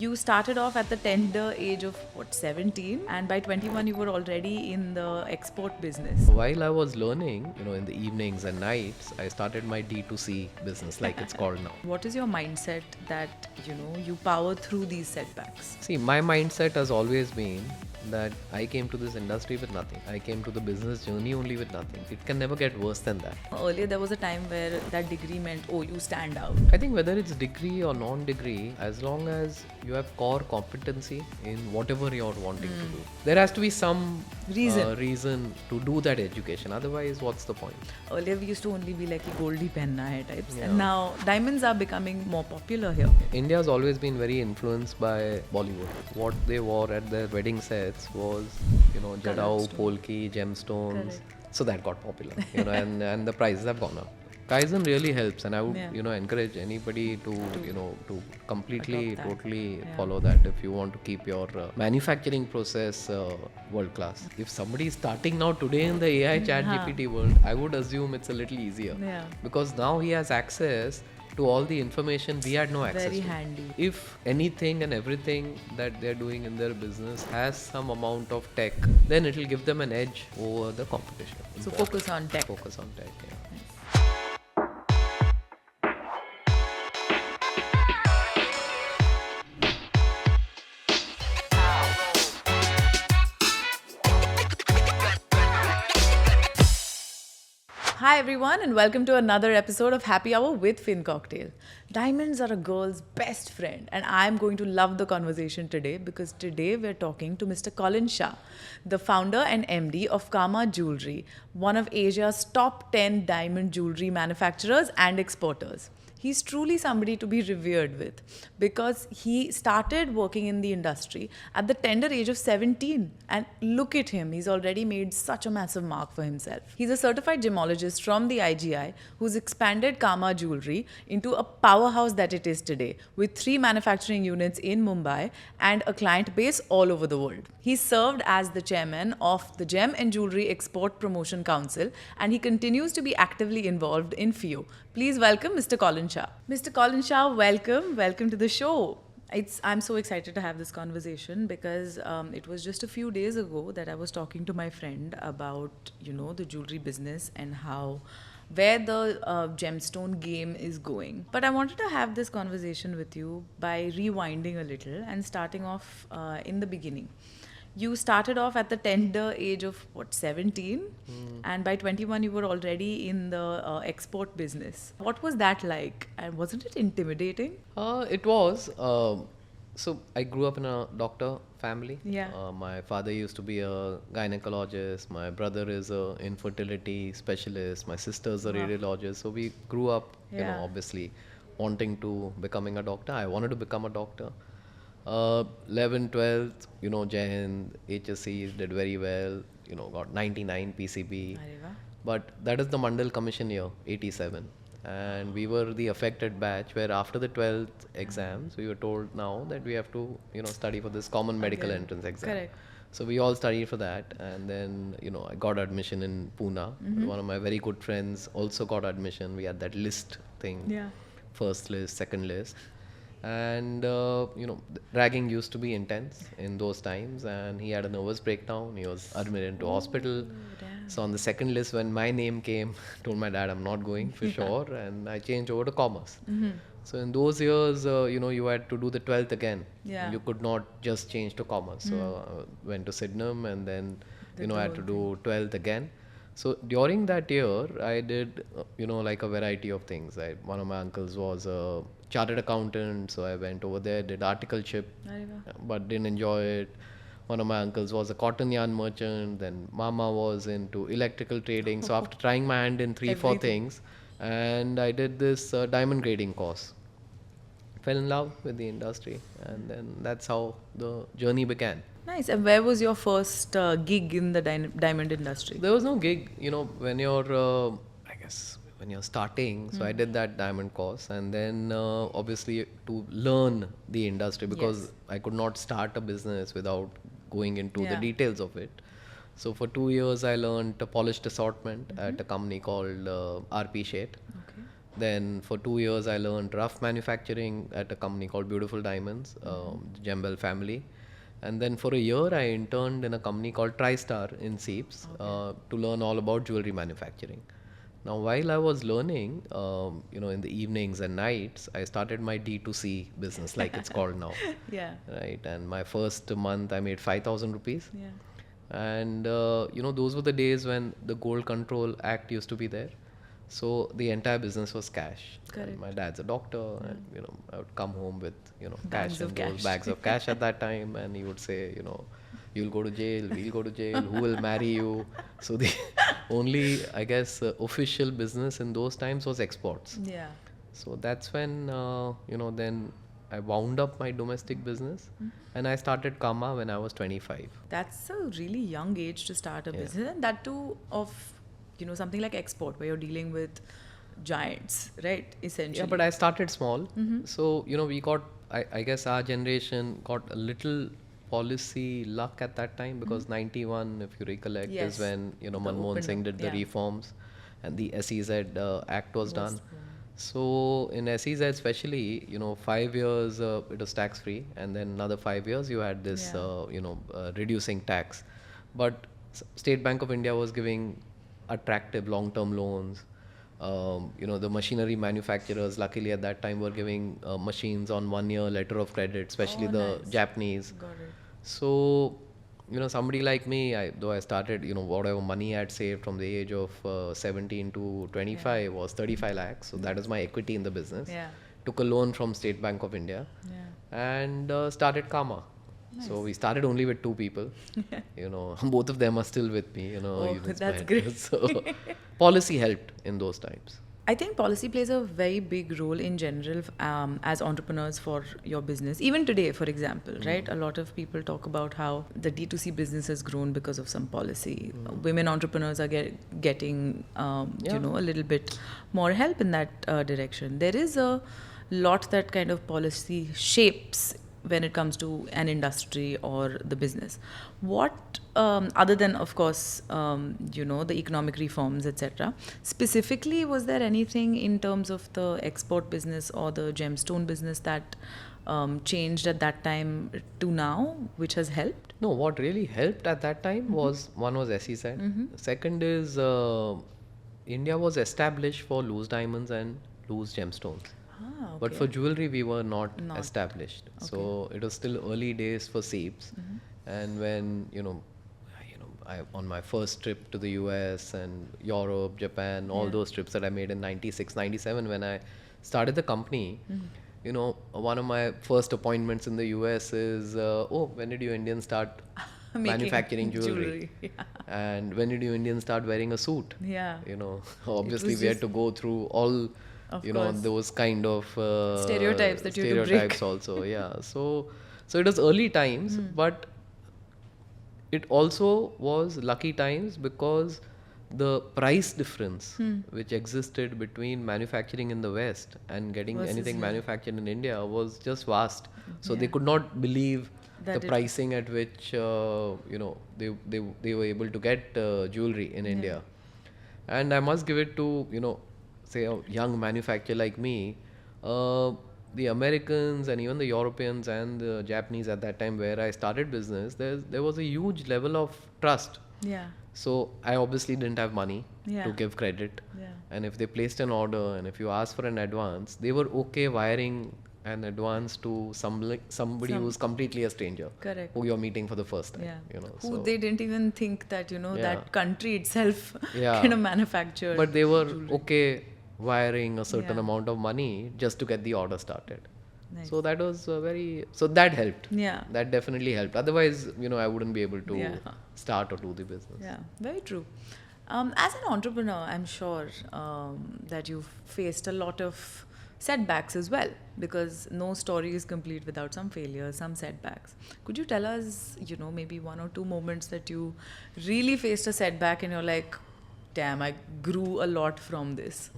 You started off at the tender age of 17, and by 21 you were already in the export business. While I was learning, in the evenings and nights, I started my D2C business, like it's called now. What is your mindset that you power through these setbacks? See, my mindset has always been that I came to this industry with nothing. I came to the business journey only with nothing. It can never get worse than that. Earlier there was a time where that degree meant, oh, you stand out. I think whether it's degree or non-degree, as long as you have core competency in whatever you're wanting to do, there has to be some reason to do that education. Otherwise, what's the point? Earlier we used to only be like Goldie Penna hai types, and now diamonds are becoming more popular here. India has always been very influenced by Bollywood. What they wore at their wedding sets was, Jadao, Polki, gemstones. Correct. So that got popular, and the prices have gone up. Kaizen really helps, and I would, encourage anybody to completely, totally follow that if you want to keep your manufacturing process world class. If somebody is starting now today in the AI chat GPT world, I would assume it's a little easier because now he has access to all the information we had no access Very to. handy. If anything and everything that they're doing in their business has some amount of tech, then it will give them an edge over the competition. So focus on tech. Focus on tech, yeah. Hi everyone, and welcome to another episode of Happy Hour with FinCocktail. Diamonds are a girl's best friend, and I'm going to love the conversation today because today we're talking to Mr. Colin Shah, the founder and MD of Kama Jewelry, one of Asia's top 10 diamond jewelry manufacturers and exporters. He's truly somebody to be revered with because he started working in the industry at the tender age of 17. And look at him, he's already made such a massive mark for himself. He's a certified gemologist from the IGI who's expanded Kama Jewelry into a powerhouse that it is today, with 3 manufacturing units in Mumbai and a client base all over the world. He served as the chairman of the Gem and Jewelry Export Promotion Council, and he continues to be actively involved in FIO. Please welcome Mr. Colin Shah. Mr. Colin Shah, welcome to the show. I'm so excited to have this conversation because it was just a few days ago that I was talking to my friend about, the jewelry business and where the gemstone game is going. But I wanted to have this conversation with you by rewinding a little and starting off in the beginning. You started off at the tender age of 17, and by 21 you were already in the export business. What was that like, and wasn't it intimidating? It was. So I grew up in a doctor family. Yeah. My father used to be a gynecologist. My brother is a infertility specialist. My sister's a radiologist. So we grew up, obviously wanting to becoming a doctor. I wanted to become a doctor. 11th, 12th, Jai Hind, HSC did very well, got 99 PCB. But that is the Mandal Commission year, 87. And we were the affected batch where after the 12th exams, we were told now that we have to, study for this common medical entrance exam. Correct. So we all studied for that. And then, I got admission in Pune. One of my very good friends also got admission. We had that list thing. Yeah. First list, second list. And ragging used to be intense in those times, and he had a nervous breakdown. He was admitted into hospital. So on the second list, when my name came, told my dad I'm not going for sure, and I changed over to commerce. So in those years, you had to do the 12th again. You could not just change to commerce. So I went to Sydenham, and then I had to do 12th again. So during that year, I did, like a variety of things. One of my uncles was a chartered accountant, so I went over there, did articleship, but didn't enjoy it. One of my uncles was a cotton yarn merchant. Then Mama was into electrical trading. So after trying my hand in 3-4 things, and I did this diamond grading course. Fell in love with the industry, and then that's how the journey began. Nice. And where was your first gig in the diamond industry? There was no gig, when you're, when you're starting. So I did that diamond course, and then obviously to learn the industry, because I could not start a business without going into the details of it. So for 2 years, I learned a polished assortment at a company called RP Shade. Then for 2 years, I learned rough manufacturing at a company called Beautiful Diamonds, Jembel family. And then for a year, I interned in a company called TriStar in Seeps to learn all about jewelry manufacturing. Now, while I was learning, in the evenings and nights, I started my D2C business, like it's called now. Yeah. Right. And my first month, I made 5,000 rupees. Yeah. And, those were the days when the Gold Control Act used to be there. So the entire business was cash. Correct. And my dad's a doctor, and I would come home with Bags cash of and those cash. bags of cash at that time, and he would say, you'll go to jail, we'll go to jail, who will marry you? So the only, I guess, official business in those times was exports. Yeah. So that's when then I wound up my domestic business, and I started Kama when I was 25. That's a really young age to start a business, and that too of something like export where you're dealing with giants, right? Essentially. Yeah, but I started small. So, we got, I guess our generation got a little policy luck at that time because 91, if you recollect, Yes. is when, Manmohan opened Singh up, did the yeah. reforms and the SEZ Act was done. So in SEZ especially, 5 years it was tax free, and then another 5 years you had this, reducing tax. But State Bank of India was giving attractive long-term loans. The machinery manufacturers, luckily at that time, were giving machines on 1 year letter of credit, especially the nice. Japanese. Got it. So, somebody like me, though I started, whatever money I had saved from the age of 17 to 25 was 35 lakhs. So that is my equity in the business. Yeah. Took a loan from State Bank of India and started Kama. So we started only with 2 people. Both of them are still with me. It's that's my- great. So policy helped in those times. I think policy plays a very big role in general as entrepreneurs for your business. Even today, for example, right? A lot of people talk about how the D2C business has grown because of some policy. Women entrepreneurs are getting, a little bit more help in that direction. There is a lot that kind of policy shapes when it comes to an industry or the business. What, other than, of course, the economic reforms, etc., specifically, was there anything in terms of the export business or the gemstone business that changed at that time to now, which has helped? No, what really helped at that time was, one was SEZ. Second is India was established for loose diamonds and loose gemstones. Ah, But okay. for jewelry, we were not established. So it was still early days for Seeps. And when, I, on my first trip to the US and Europe, Japan, all those trips that I made in 96, 97, when I started the company, one of my first appointments in the US is, when did you Indians start Making manufacturing jewelry? jewelry, yeah. And when did you Indians start wearing a suit? Yeah. Obviously was we had just- to go through all, Of course. those kind of Stereotypes that you had to break. stereotypes also. Yeah. So it was early times, but it also was lucky times because the price difference which existed between manufacturing in the West and getting Versus anything here. manufactured in India was just vast. So they could not believe That the it- pricing at which they were able to get jewelry in India. And I must give it to say a young manufacturer like me. The Americans and even the Europeans and the Japanese at that time where I started business, there was a huge level of trust. Yeah. So I obviously didn't have money Yeah. to give credit. Yeah. And if they placed an order and if you asked for an advance, they were okay wiring an advance to somebody who's completely a stranger. Correct. Who you're meeting for the first time. Yeah. Who so- they didn't even think that, Yeah. that country itself Yeah. kind of manufactured. But they were okay wiring a certain Yeah. amount of money just to get the order started. Nice. So that was so that helped. Yeah. That definitely helped. Otherwise, I wouldn't be able to Yeah. start or do the business. Yeah, very true. As an entrepreneur, I'm sure that you've faced a lot of setbacks as well, because no story is complete without some failures, some setbacks. Could you tell us, maybe 1 or 2 moments that you really faced a setback and you're like, damn, I grew a lot from this?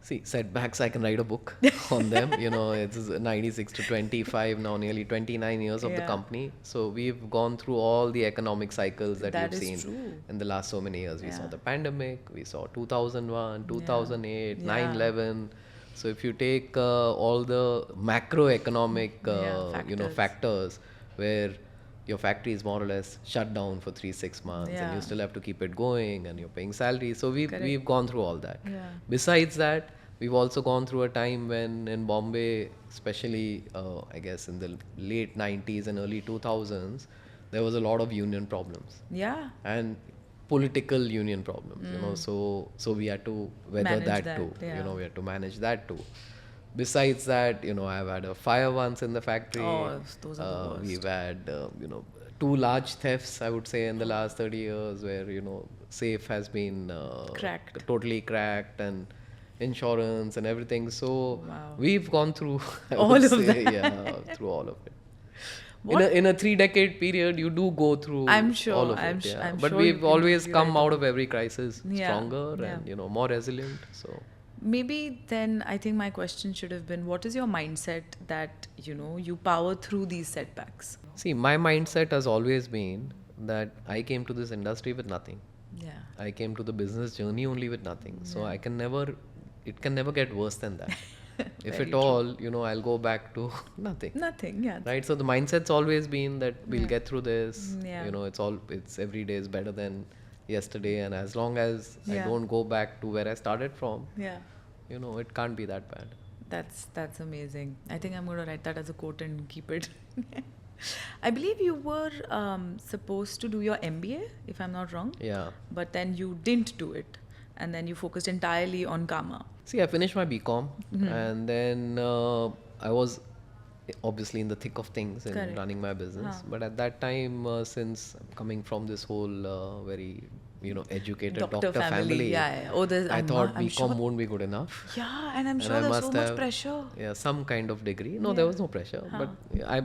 See, setbacks, I can write a book on them. It's 96 to 25 now, nearly 29 years of the Yeah. company. So we've gone through all the economic cycles that That we've is seen true. in the last so many years. We saw Yeah. the pandemic, we saw 2001, 2008, Yeah. 9/11. So if you take all the macroeconomic, Yeah, factors. factors where your factory is more or less shut down for 3-6 months and you Yeah. still have to keep it going and you're paying salary. So Correct. we've gone through all that. Yeah. Besides that, we've also gone through a time when in Bombay, especially I guess in the late 90s and early 2000s, there was a lot of union problems Yeah. and political union problems. So we had to weather Manage that, that, too. yeah. We had to manage that too. Besides that, I've had a fire once in the factory. Oh, those are the worst. We've had, two large thefts, I would say, in the last 30 years where, safe has been Cracked. totally cracked and insurance and everything. So Wow. we've gone through, I All would of say, that. yeah, through all of it. What- In a 3-decade period, you do go through I'm sure, all of I'm it. sh- Yeah. I'm But sure you we've can always totally come write a out of every crisis Yeah, stronger yeah. and more resilient. So Maybe then I think my question should have been, what is your mindset that, you power through these setbacks? see, my mindset has always been that I came to this industry with nothing. Yeah. I came to the business journey only with nothing. So it can never get worse than that. If Very at true. all, I'll go back to nothing. Nothing, yeah. Right? So the mindset's always been that we'll get through this. Yeah. It's every day is better than yesterday. And as long as I Yeah. don't go back to where I started from, Yeah. it can't be that bad. That's amazing. I think I'm going to write that as a quote and keep it. I believe you were supposed to do your MBA, if I'm not wrong, Yeah. but then you didn't do it, and then you focused entirely on karma. See, I finished my BCom Mm-hmm. and then I was obviously in the thick of things in Correct. running my business. Huh. But at that time, since I'm coming from this whole very, educated doctor family, Yeah. Oh, I thought I'm BCom sure. won't be good enough. Yeah, and I'm And sure I there's so must much have, pressure. Yeah, some kind of degree. No, Yeah. there was no pressure. Huh. But I,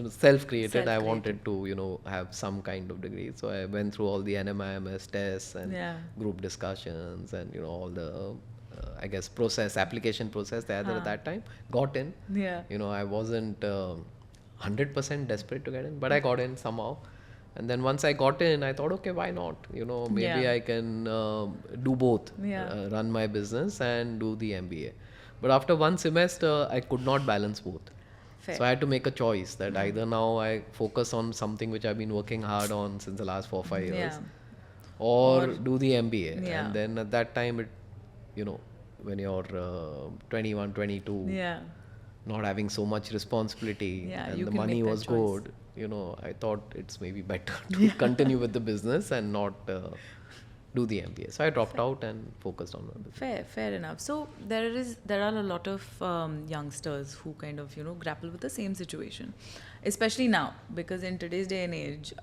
self-created. I Self-created. wanted to, have some kind of degree. So I went through all the NMIMS tests and Yeah. group discussions and, all the, I guess, application process they had Huh. at that time. Got in. Yeah. I wasn't 100% desperate to get in, but I got in somehow. And then once I got in, I thought, okay, why not? Maybe Yeah. I can do both, Yeah. run my business and do the MBA. But after one semester, I could not balance both. Fair. So I had to make a choice that either now I focus on something which I've been working hard on since the last 4-5 years, Yeah. or Or- do the MBA. Yeah. And then at that time, when you're 21, 22, Yeah. not having so much responsibility Yeah, and you the can money make that was choice. good, I thought it's maybe better to continue with the business and not do the MBA. So I dropped out and focused on my business. Fair enough. So there are a lot of youngsters who kind of grapple with the same situation, especially now, because in today's day and age,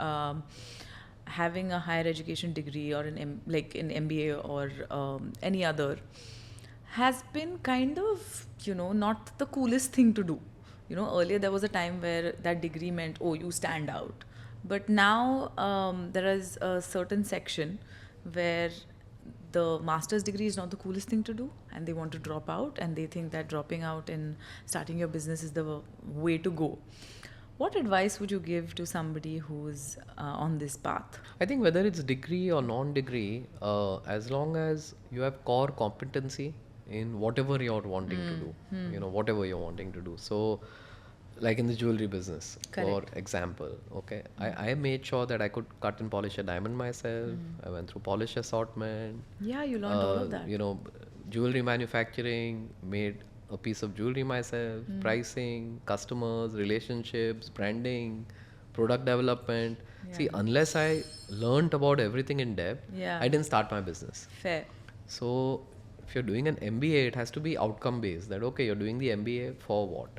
having a higher education degree or like an MBA or any other has been kind of not the coolest thing to do. Earlier there was a time where that degree meant, oh, you stand out, but now there is a certain section where the master's degree is not the coolest thing to do, and they want to drop out, and they think that dropping out and starting your business is the way to go. What advice would you give to somebody who's on this path? I think whether it's degree or non-degree, as long as you have core competency in whatever you're wanting to do, whatever you're wanting to do. So, like in the jewelry business, Correct. for example, okay, I made sure that I could cut and polish a diamond myself. I went through polish assortment. Yeah, you learned all of that. Jewelry manufacturing, made a piece of jewelry myself, pricing, customers, relationships, branding, product development. See, unless I learned about everything in depth, Yeah. I didn't start my business. Fair. So if you're doing an MBA, it has to be outcome based. That okay, you're doing the MBA for what?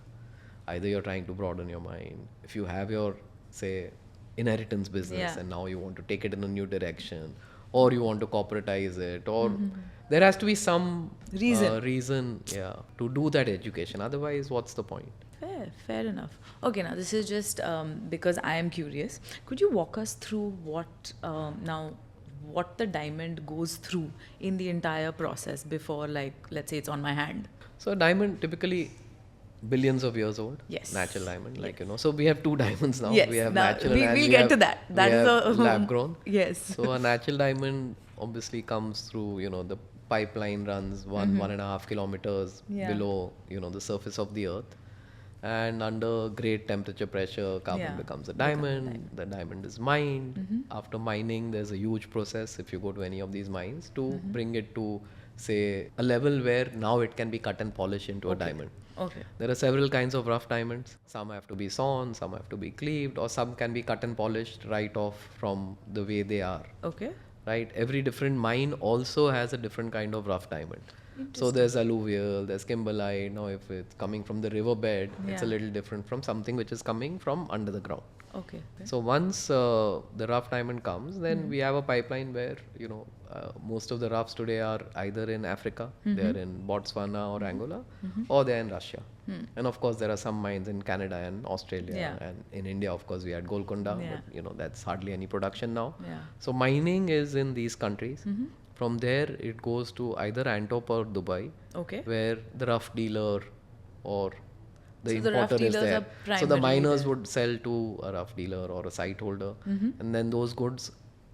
Either you're trying to broaden your mind. If you have your, say, inheritance business Yeah. and now you want to take it in a new direction, or you want to corporatize it, or there has to be some reason, yeah, to do that education. Otherwise, what's the point? Fair enough. Okay, now this is just because I am curious. Could you walk us through what now what the diamond goes through in the entire process before, like, let's say it's on my hand. So a diamond typically billions of years old. Yes. Natural diamond, like so we have two diamonds now. Yes, We have now natural we'll and we get have, to that. we That is have a lab grown. Yes. So a natural diamond obviously comes through, the pipeline runs 1.5 kilometers Yeah. below, the surface of the earth. And under great temperature pressure, carbon Yeah, becomes a becomes a diamond. The diamond is mined. After mining, there's a huge process, if you go to any of these mines, to bring it to, say, a level where now it can be cut and polished into a diamond. Okay. There are several kinds of rough diamonds. Some have to be sawn, some have to be cleaved, or some can be cut and polished right off from the way they are. Okay. Right? Every different mine also has a different kind of rough diamond. So there's alluvial, there's kimberlite. Now, if it's coming from the riverbed, it's a Yeah. little different from something which is coming from under the ground. Okay. So once the rough diamond comes, then we have a pipeline where most of the roughs today are either in Africa, they are in Botswana or Angola, or they are in Russia. And of course, there are some mines in Canada and Australia, Yeah. and in India, of course, we had Golconda, Yeah. but that's hardly any production now. Yeah. So mining is in these countries. From there, it goes to either Antwerp or Dubai, Okay. where the rough dealer or the So the rough importer is dealers there. are So the primarily miners there. would sell to a rough dealer or a site holder, and then those goods,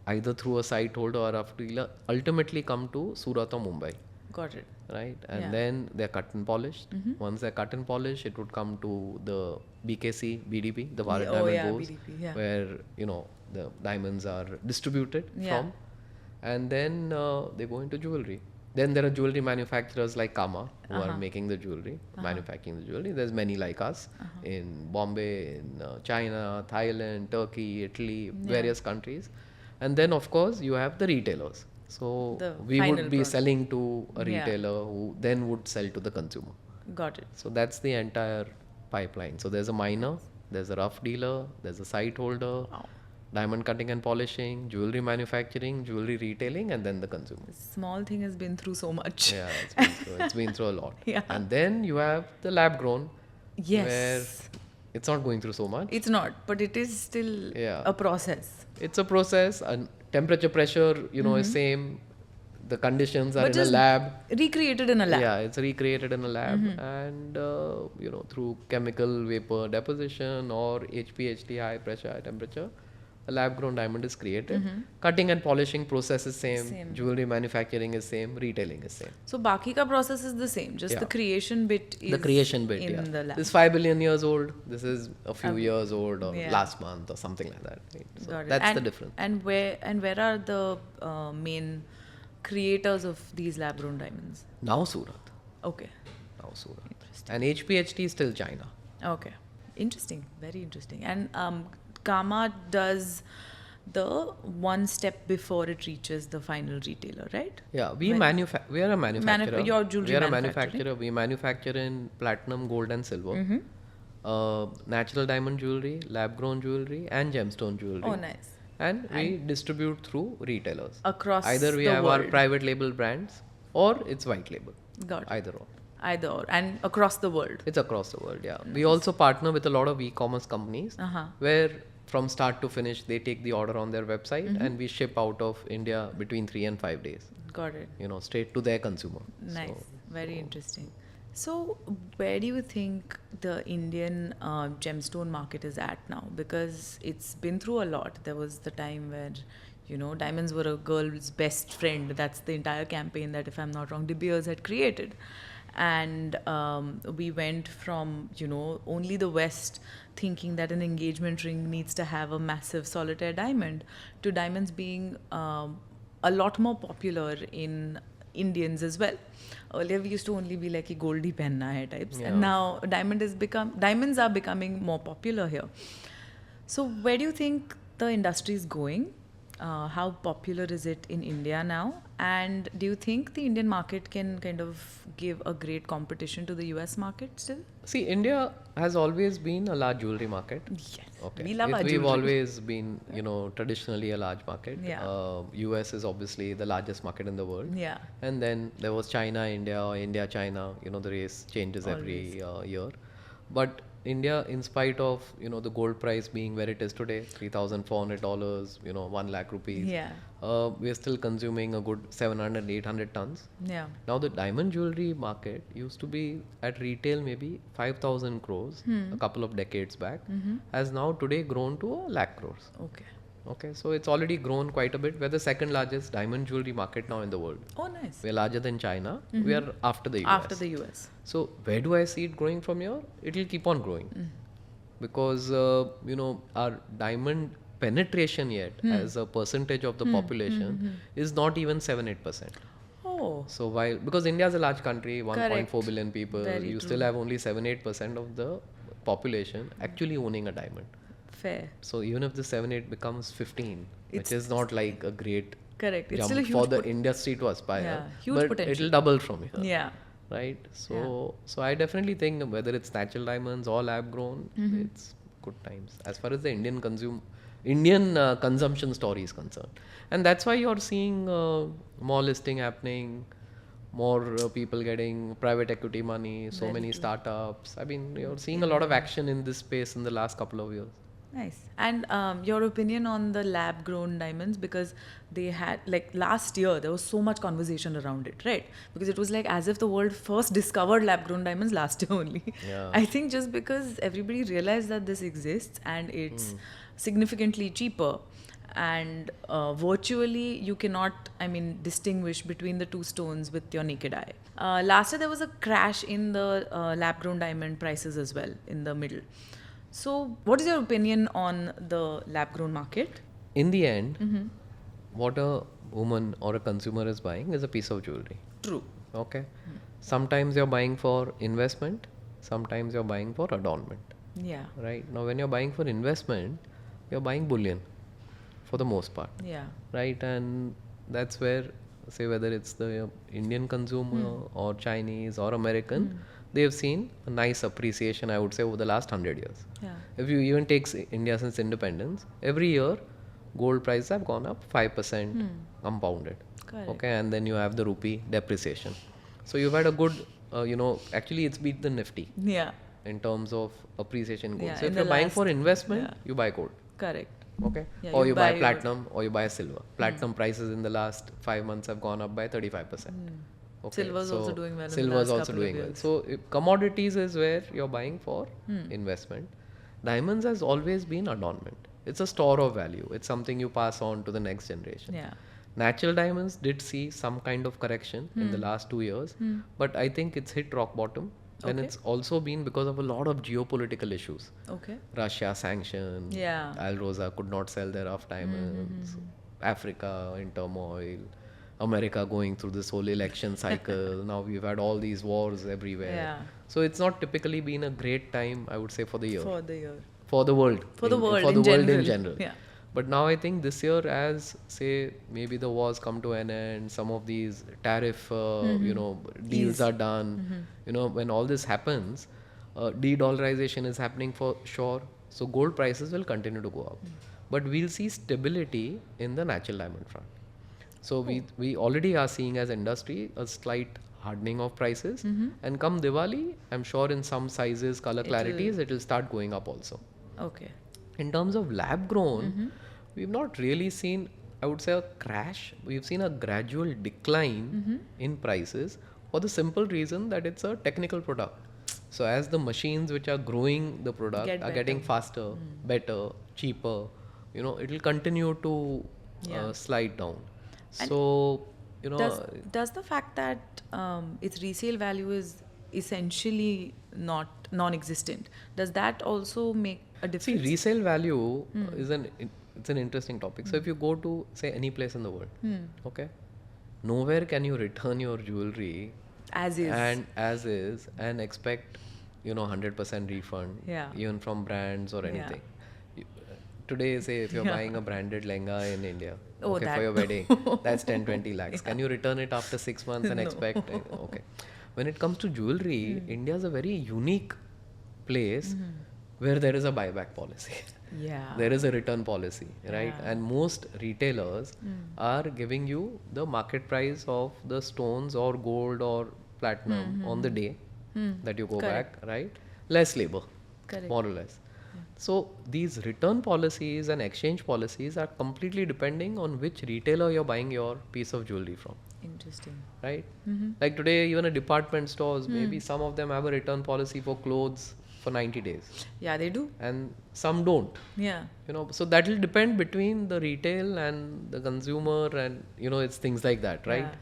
either through a site holder or a rough dealer, ultimately come to Surat or Mumbai, Got it. right? And Yeah. then they're cut and polished. Once they're cut and polished, it would come to the BKC, BDP, the Bharat Oh, Diamond yeah, Bourse, BDP, yeah. where the diamonds are distributed Yeah. from, and then they go into jewelry. Then there are jewelry manufacturers like Kama who are making the jewelry, manufacturing the jewelry. There's many like us in Bombay, in China, Thailand, Turkey, Italy, various countries. And then of course you have the retailers. So The we final would be product. selling to a Yeah. retailer who then would sell to the consumer. Got it. So that's the entire pipeline. So there's a miner, there's a rough dealer, there's a site holder, Wow. diamond cutting and polishing, jewelry manufacturing, jewelry retailing, and then the consumer. This small thing has been through so much. Yeah, it's been through a lot. Yeah. And then you have the lab grown, Yes. where it's not going through so much. It's not, but it is still Yeah. a process. It's a process, and temperature pressure, is same. The conditions are But in a just lab. Recreated in a lab. Yeah, it's recreated in a lab, and through chemical vapor deposition or HPHT, high pressure, high temperature, a lab grown diamond is created. Cutting and polishing process is same. Jewelry manufacturing is same. Retailing is same. So baki ka process is the same. Just the Yeah. creation bit is The creation bit, in yeah. the lab. This is 5 billion years old. This is a few years old, or yeah. last month, or something like that. Right? So Got it. that's and, the difference. And where are the main creators of these lab grown diamonds? Now Surat. Okay. Now Surat. And HPHT is still China. Okay. Interesting. Very interesting. And Kama does the one step before it reaches the final retailer, right? Yeah, we are a manufacturer. Your jewelry we are a manufacturing. manufacturer. We manufacture in platinum, gold, and silver. Natural diamond jewelry, lab grown jewelry, and gemstone jewelry. Oh, nice. And we distribute through retailers. Across Either we the have world. our private label brands, or it's white label. Got it. Either or. Either or. And across the world. It's across the world, yeah. We also partner with a lot of e-commerce companies where from start to finish they take the order on their website and we ship out of India between 3 and 5 days. Got it. Straight to their consumer. Nice. Very interesting. So, where do you think the Indian gemstone market is at now? Because it's been through a lot. There was the time where, diamonds were a girl's best friend. That's the entire campaign that, if I'm not wrong, De Beers had created. And we went from, only the West thinking that an engagement ring needs to have a massive solitaire diamond, to diamonds being a lot more popular in Indians as well. Earlier we used to only be like Goldie penna hai types, and now diamonds are becoming more popular here. So where do you think the industry is going? How popular is it in India now? And do you think the Indian market can kind of give a great competition to the US market still? See, India has always been a large jewelry market. Yes. Okay. We love our We've jewelry. always been, traditionally a large market. Yeah. US is obviously the largest market in the world. Yeah. And then there was China, India, or India, China. The race changes every year. But India, in spite of the gold price being where it is today, $3,400, 1 lakh rupees, Yeah. we are still consuming a good 700, 800 tons. Yeah. Now the diamond jewelry market used to be at retail maybe 5,000 crores a couple of decades back, has now today grown to a lakh crores. Okay. Okay, so it's already grown quite a bit. We're the second largest diamond jewelry market now in the world. Oh, nice. We're larger than China. We are after the US. After the US. So where do I see it growing from here? It'll keep on growing because our diamond penetration yet as a percentage of the population is not even 7-8%. Oh. So while because India is a large country, 1.4 Correct. billion people, Very you true. still have only 7-8% of the population actually owning a diamond. Fair. So even if the 7-8 becomes 15, which It's- is not like a great Correct. It's jump still a huge for the industry to aspire, Yeah, huge but potential. it'll double from here. Yeah. Right. So I definitely think whether it's natural diamonds or lab grown, it's good times as far as the Indian consumption story is concerned, and that's why you're seeing more listing happening, more people getting private equity money, so many startups. I mean, you're seeing a lot of action in this space in the last couple of years. Nice. And your opinion on the lab grown diamonds, because they had, like last year, there was so much conversation around it, right? Because it was like as if the world first discovered lab grown diamonds last year only. Yeah. I think just because everybody realized that this exists and it's significantly cheaper, and virtually you cannot, distinguish between the two stones with your naked eye. Last year there was a crash in the lab grown diamond prices as well in the middle. So, what is your opinion on the lab grown market? In the end, what a woman or a consumer is buying is a piece of jewelry. True. Okay. Sometimes you're buying for investment, sometimes you're buying for adornment. Yeah. Right. Now, when you're buying for investment, you're buying bullion for the most part. Yeah. Right. And that's where, say, whether it's the Indian consumer or Chinese or American, they've seen a nice appreciation, I would say, over the last 100 years. Yeah. If you even take India since independence, every year gold prices have gone up 5% compounded. Correct. Okay, and then you have the rupee depreciation. So you've had a good, actually it's beat the Nifty Yeah. in terms of appreciation in gold. Yeah, So in if the you're buying last- for investment, yeah. you buy gold. Correct. Okay, Yeah, or you you buy buy platinum or you buy silver. Platinum prices in the last 5 months have gone up by 35%. Okay, Silver's also doing well in the Silver's last also couple of doing well. years. So commodities is where you're buying for investment. Diamonds has always been adornment. It's a store of value. It's something you pass on to the next generation. Yeah. Natural diamonds did see some kind of correction in the last 2 years, but I think it's hit rock bottom. And Okay. it's also been because of a lot of geopolitical issues. Okay. Russia sanction, Yeah. Al Rosa could not sell their rough diamonds, Africa in turmoil, America going through this whole election cycle. Now we've had all these wars everywhere. Yeah. So it's not typically been a great time, I would say, for the year. For the year. For the world. For the world For the in world general. in general. Yeah. But now I think this year, as say maybe the wars come to an end, some of these tariff, deals are done. When all this happens, de-dollarization is happening for sure. So gold prices will continue to go up, but we'll see stability in the natural diamond front. So we already are seeing as industry a slight hardening of prices, and come Diwali, I'm sure in some sizes, color clarities, it will start going up also. Okay. In terms of lab grown, we've not really seen, I would say, a crash. We've seen a gradual decline in prices for the simple reason that it's a technical product. So as the machines which are growing the product are getting faster, better, cheaper, it will continue to slide down. And so, Does the fact that its resale value is essentially not non-existent, does that also make a see, difference? resale value is it's an interesting topic. So if you go to say any place in the world, okay, nowhere can you return your jewelry As is. and expect 100% refund, Yeah. even from brands or anything. Today, say if you're buying a branded lehenga in India, Oh, okay, that- for your wedding, that's 10-20 lakhs. Can you return it after 6 months and No. expect? Okay. When it comes to jewelry, India is a very unique place where there is a buyback policy. Yeah. There is a return policy, right? Yeah. And most retailers are giving you the market price of the stones or gold or platinum on the day that you go Correct. back, right? Less labor. Correct. more or less. So these return policies and exchange policies are completely depending on which retailer you're buying your piece of jewelry from, Interesting. right? Mm-hmm. Like today, even a department stores, maybe some of them have a return policy for clothes for 90 days, Yeah, they do. and some don't. Yeah. So that will depend between the retail and the consumer, and it's things like that, right? Yeah.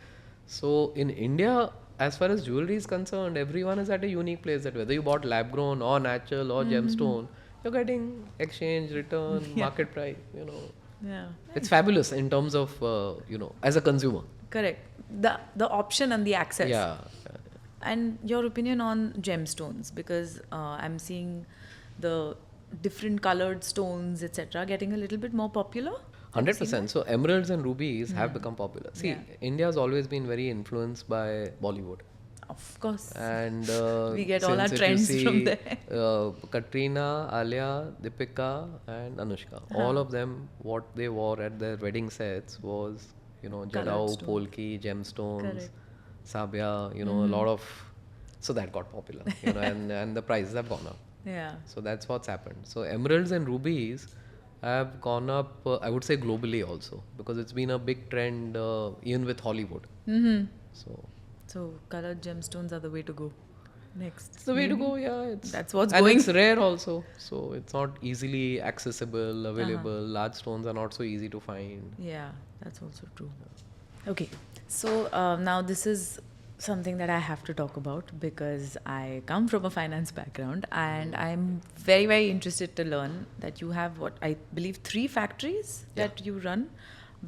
So in India, as far as jewelry is concerned, everyone is at a unique place, that whether you bought lab grown or natural or gemstone, you're getting exchange, return, market price. Yeah. It's fabulous in terms of as a consumer. Correct. The option and the access. Yeah. And your opinion on gemstones, because I'm seeing the different colored stones, etc., getting a little bit more popular. Have you seen 100%. So emeralds and rubies have become popular. See, Yeah. India has always been very influenced by Bollywood. that? Of course. And We get all our since if you trends from see, there. Katrina, Alia, Deepika, and Anushka, all of them, what they wore at their wedding sets was, Jadao, stones. Polki, gemstones, Correct. Sabya, a lot of. So that got popular, and the prices have gone up. Yeah. So that's what's happened. So emeralds and rubies have gone up, I would say globally also, because it's been a big trend even with Hollywood. Mm-hmm. So Colored gemstones are the way to go. Next. it's the way to go, yeah. That's what's and going. it's rare also, so it's not easily accessible, available. Large stones are not so easy to find. Yeah, that's also true. Okay, so now this is something that I have to talk about because I come from a finance background and I'm very, very interested to learn that you have what I believe 3 factories that you run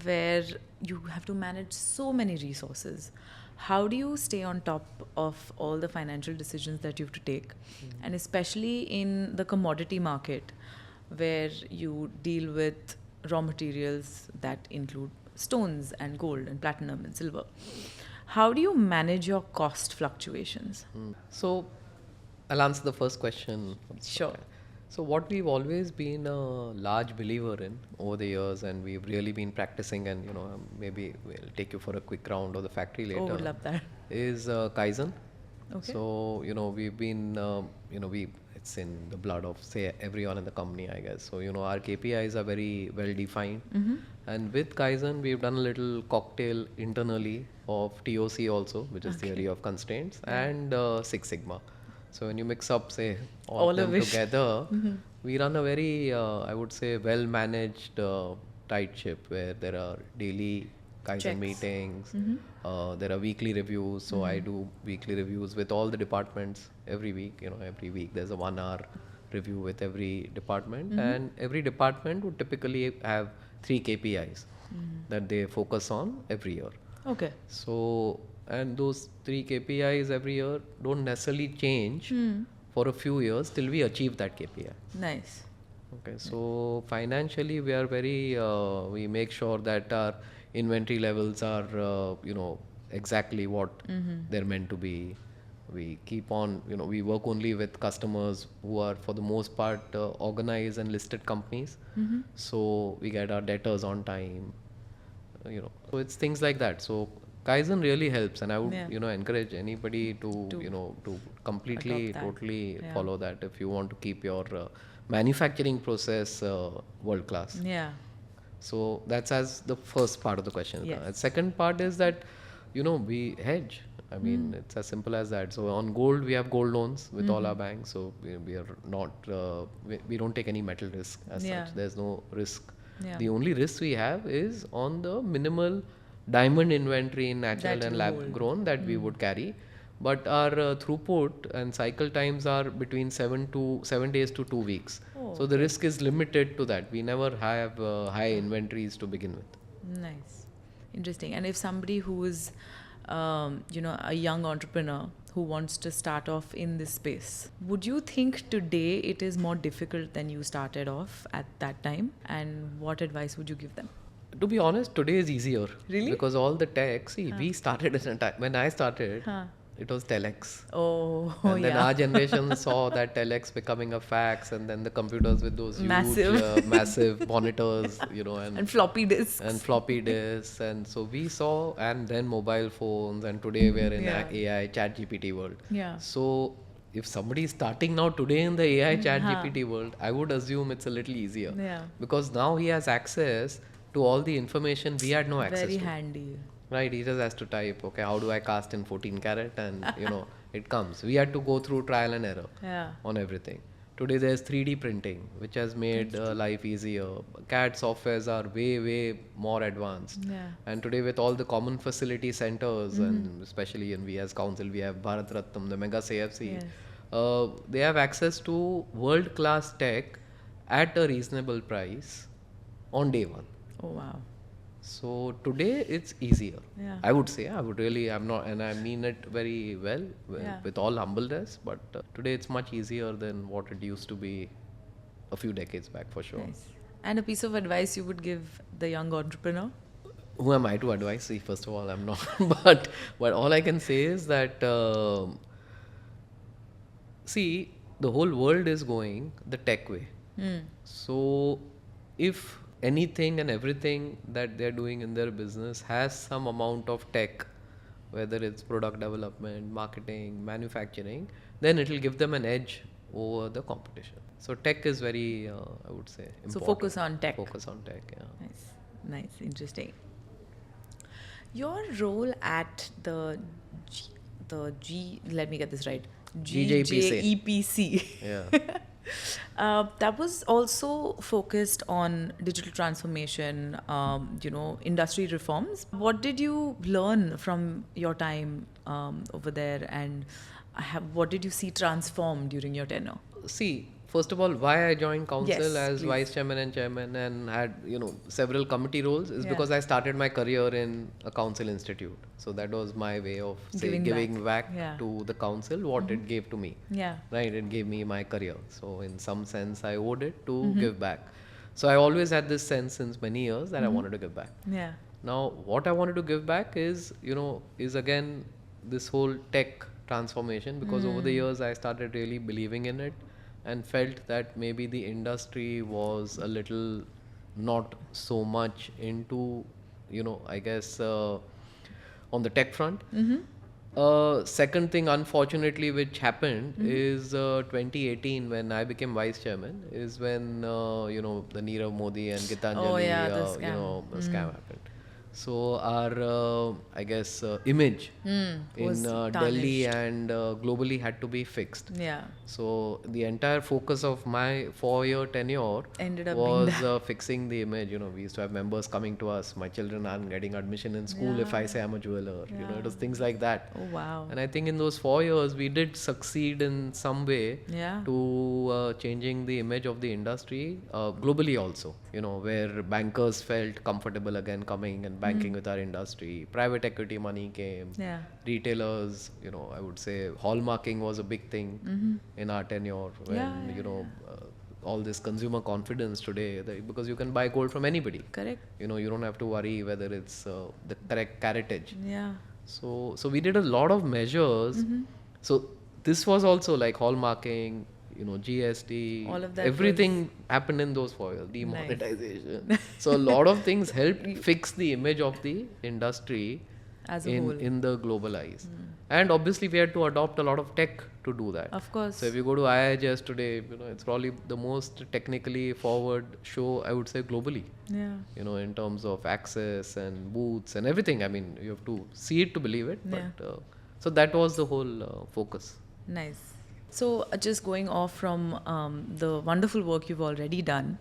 where you have to manage so many resources. How do you stay on top of all the financial decisions that you have to take? And especially in the commodity market where you deal with raw materials that include stones and gold and platinum and silver. How do you manage your cost fluctuations? So I'll answer the first question. Sure. So what we've always been a large believer in over the years, and we've really been practicing, and maybe we'll take you for a quick round of the factory later. Oh, would love that. Is Kaizen. Okay. So we've been it's in the blood of say everyone in the company, I guess. So our KPIs are very well defined, and with Kaizen we've done a little cocktail internally of TOC also, which is theory of constraints, and Six Sigma. So when you mix up, say, all of them together, we run a very, I would say, well-managed tight ship where there are daily Kaizen meetings, there are weekly reviews. So I do weekly reviews with all the departments every week. Every week there's a 1-hour review with every department, and every department would typically have 3 KPIs that they focus on every year. Okay. So, and those 3 KPIs every year don't necessarily change for a few years till we achieve that KPI. Nice. Okay, so financially we are very, we make sure that our inventory levels are, exactly what they're meant to be. We keep on, we work only with customers who are for the most part organized and listed companies. So we get our debtors on time, so it's things like that. So Kaizen really helps, and I would, encourage anybody to to completely, totally follow that if you want to keep your manufacturing process world class. Yeah. So that's as the first part of the question. Yes. Second part is that, we hedge. I mean, it's as simple as that. So on gold, we have gold loans with all our banks. So we are not, we don't take any metal risk as such. There's no risk. Yeah. The only risk we have is on the minimal diamond inventory in natural and lab grown that we would carry. But our throughput and cycle times are between 7 days to 2 weeks. So the risk is limited to that. We never have high inventories to begin with. Nice. Interesting. And if somebody who is, a young entrepreneur who wants to start off in this space, would you think today it is more difficult than you started off at that time? And what advice would you give them? To be honest, today is easier. Really? Because all the tech, see, we started at a time, when I started, it was telex. And then our generation saw that telex becoming a fax, and then the computers with those huge, massive monitors, and floppy disks. And floppy disks. And so we saw, and then mobile phones, and today we're in AI, chat GPT world. Yeah. So, if somebody is starting now today in the AI chat GPT world, I would assume it's a little easier. Yeah. Because now he has access to all the information we had no access Very to. handy. Right, he just has to type, okay, how do I cast in 14 karat, and it comes. We had to go through trial and error Yeah. on everything. Today there's 3D printing, which has made life easier. CAD softwares are way more advanced. Yeah. And today with all the common facility centers, and especially in we as council, we have Bharat Ratnam, the mega CFC. Yes. They have access to world-class tech at a reasonable price on day one. Oh, wow. So today it's easier. Yeah. I would say, I'm not, and I mean it very well Yeah. with all humbleness, but today it's much easier than what it used to be a few decades back for sure. Nice. And a piece of advice you would give the young entrepreneur? Who am I to advise? See, first of all, I'm not, but all I can say is that, see, the whole world is going the tech way. So if anything and everything that they're doing in their business has some amount of tech, whether it's product development, marketing, manufacturing, then it will give them an edge over the competition. So tech is very, I would say, important. So focus on tech. Focus on tech, yeah. Nice. Interesting. Your role at let me get this right. GJPC. Yeah. That was also focused on digital transformation, industry reforms. What did you learn from your time over there, and what did you see transform during your tenure? See, first of all, why I joined council Yes, as please. vice chairman and chairman and had several committee roles is Yeah. because I started my career in a council institute. So that was my way of giving back Yeah. to the council what it gave to me. Yeah. Right, it gave me my career. So in some sense, I owed it to give back. So I always had this sense since many years that I wanted to give back. Yeah. Now, what I wanted to give back is again this whole tech transformation, because over the years I started really believing in it and felt that maybe the industry was a little not so much into, I guess, on the tech front. Second thing, unfortunately, which happened is 2018 when I became vice chairman, is when the Nirav Modi and Gitanjali Oh, yeah, the scam. scam happened. So our I guess image Was in Delhi and globally had to be fixed. Yeah. So the entire focus of my 4-year tenure Ended up being was fixing the image. We used to have members coming to us. My children aren't getting admission in school if I say I'm a jeweler. It was things like that. Oh, wow. And I think in those 4 years we did succeed in some way Yeah. to changing the image of the industry globally also. Where bankers felt comfortable again coming and banking with our industry. Private equity money came. Yeah. Retailers, I would say hallmarking was a big thing in our tenure when, all this consumer confidence today, because you can buy gold from anybody. Correct. You don't have to worry whether it's the correct caratage. Yeah. So we did a lot of measures. So this was also like hallmarking, GST, All of that everything happened in those 4 years, demonetization. So a lot of things helped fix the image of the industry As a whole. in the global eyes. And obviously we had to adopt a lot of tech to do that. Of course. So if you go to IIHS today, it's probably the most technically forward show, I would say, globally. Yeah. In terms of access and booths and everything. I mean, you have to see it to believe it. Yeah. But so that was the whole focus. Nice. So just going off from the wonderful work you've already done,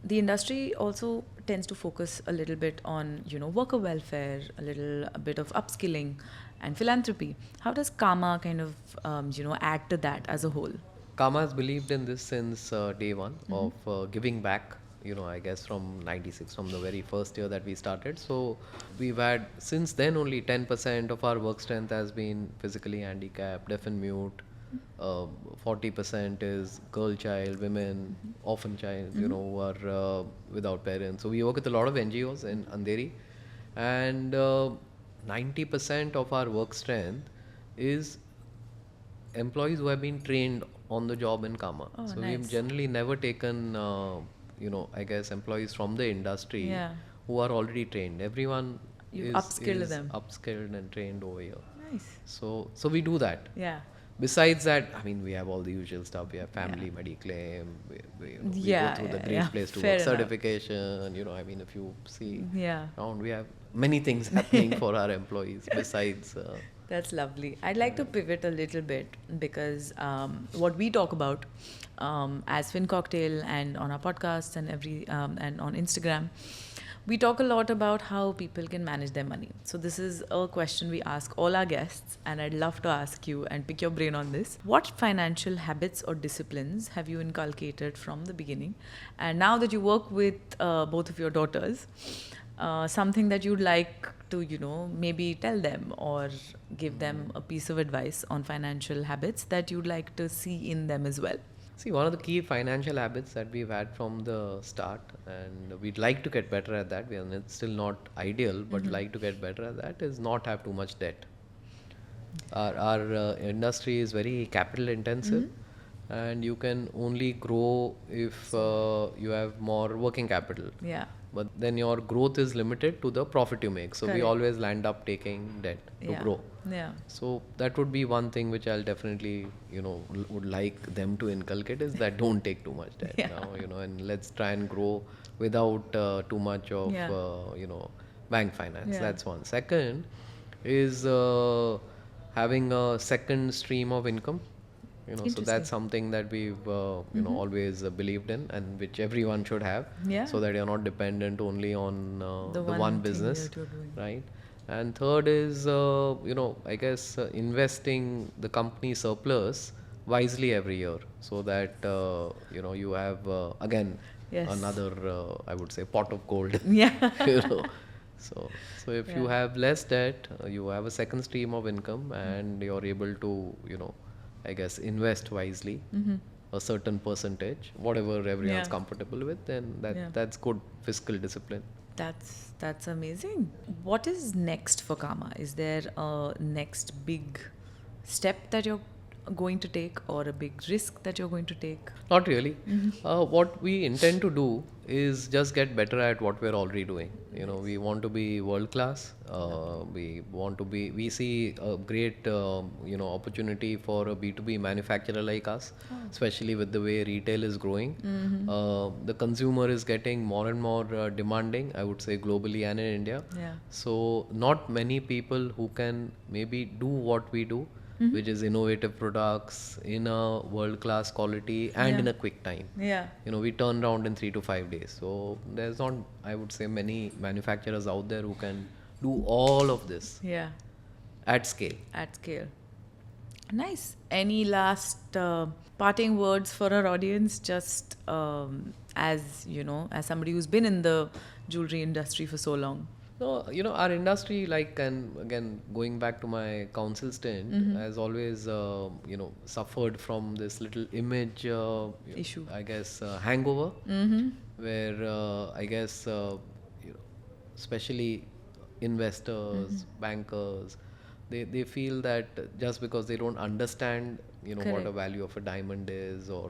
the industry also tends to focus a little bit on, worker welfare, a bit of upskilling and philanthropy. How does Karma kind of, add to that as a whole? Karma has believed in this since day one of giving back. I guess from 96, from the very first year that we started. So we've had since then only 10% of our work strength has been physically handicapped, deaf and mute. 40% is girl child, women, orphan child, who are without parents. So we work with a lot of NGOs in Andheri, and 90% of our work strength is employees who have been trained on the job in Karma. Oh, so nice. we've generally never taken, I guess, employees from the industry Yeah. who are already trained. Everyone You've is upskilled them. upskilled and trained over here. Nice. So we do that. Yeah. besides that, I mean, we have all the usual stuff. We have family mediclaim. We go through the great place to fair work enough. certification. I mean, if you see Yeah. around, we have many things happening for our employees besides. That's lovely. I'd like to pivot a little bit because what we talk about as FinCocktail and on our podcasts and and on Instagram, we talk a lot about how people can manage their money. So this is a question we ask all our guests, and I'd love to ask you and pick your brain on this. What financial habits or disciplines have you inculcated from the beginning? And now that you work with both of your daughters, something that you'd like to, maybe tell them or give them a piece of advice on financial habits that you'd like to see in them as well. See, one of the key financial habits that we've had from the start, and we'd like to get better at that, it's still not ideal, but like to get better at that, is not have too much debt. Our industry is very capital intensive, and you can only grow if you have more working capital. Yeah. But then your growth is limited to the profit you make. So we Correct. always land up taking debt to grow. Yeah. So that would be one thing which I'll definitely, would like them to inculcate, is that don't take too much debt now, and let's try and grow without too much of, bank finance. Yeah. That's one. Second is having a second stream of income. So Interesting. that's something that we've, always believed in, and which everyone should have. Yeah. So that you're not dependent only on the one thing business, that you're doing. right? And third is, I guess investing the company surplus wisely every year, so that you have again Yes. another I would say pot of gold. Yeah. So if you have less debt, you have a second stream of income, and you're able to I guess invest wisely a certain percentage, whatever everyone's comfortable with, then that's good fiscal discipline. That's amazing. What is next for Kama? Is there a next big step that you're going to take, or a big risk that you're going to take? Not really. What we intend to do is just get better at what we're already doing. We want to be world class. We see a great, opportunity for a B2B manufacturer like us, especially with the way retail is growing. The consumer is getting more and more demanding, I would say globally and in India. Yeah. So not many people who can maybe do what we do, which is innovative products in a world-class quality and in a quick time. Yeah. We turn around in 3 to 5 days. So there's not, I would say, many manufacturers out there who can do all of this Yeah. at scale. At scale. Nice. Any last parting words for our audience? Just as somebody who's been in the jewelry industry for so long. No, our industry, and again, going back to my council stint, has always, suffered from this little image issue, I guess, hangover, where I guess, especially investors, bankers, they feel that just because they don't understand, what a value of a diamond is, or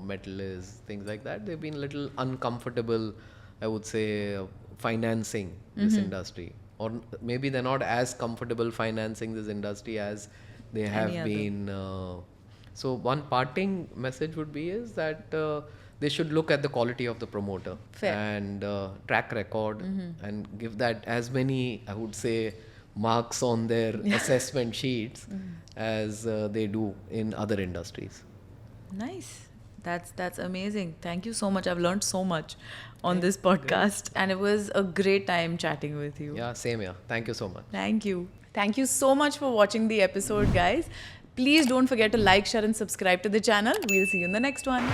metal is, things like that, they've been a little uncomfortable, I would say, financing this industry, or maybe they're not as comfortable financing this industry as they have been. So one parting message would be is that they should look at the quality of the promoter. Fair. And track record, and give that as many, I would say, marks on their assessment sheets as they do in other industries. Nice. That's amazing. Thank you so much. I've learned so much on this podcast, and it was a great time chatting with you. Yeah, same here. Thank you so much. Thank you. Thank you so much for watching the episode, guys. Please don't forget to like, share, and subscribe to the channel. We'll see you in the next one.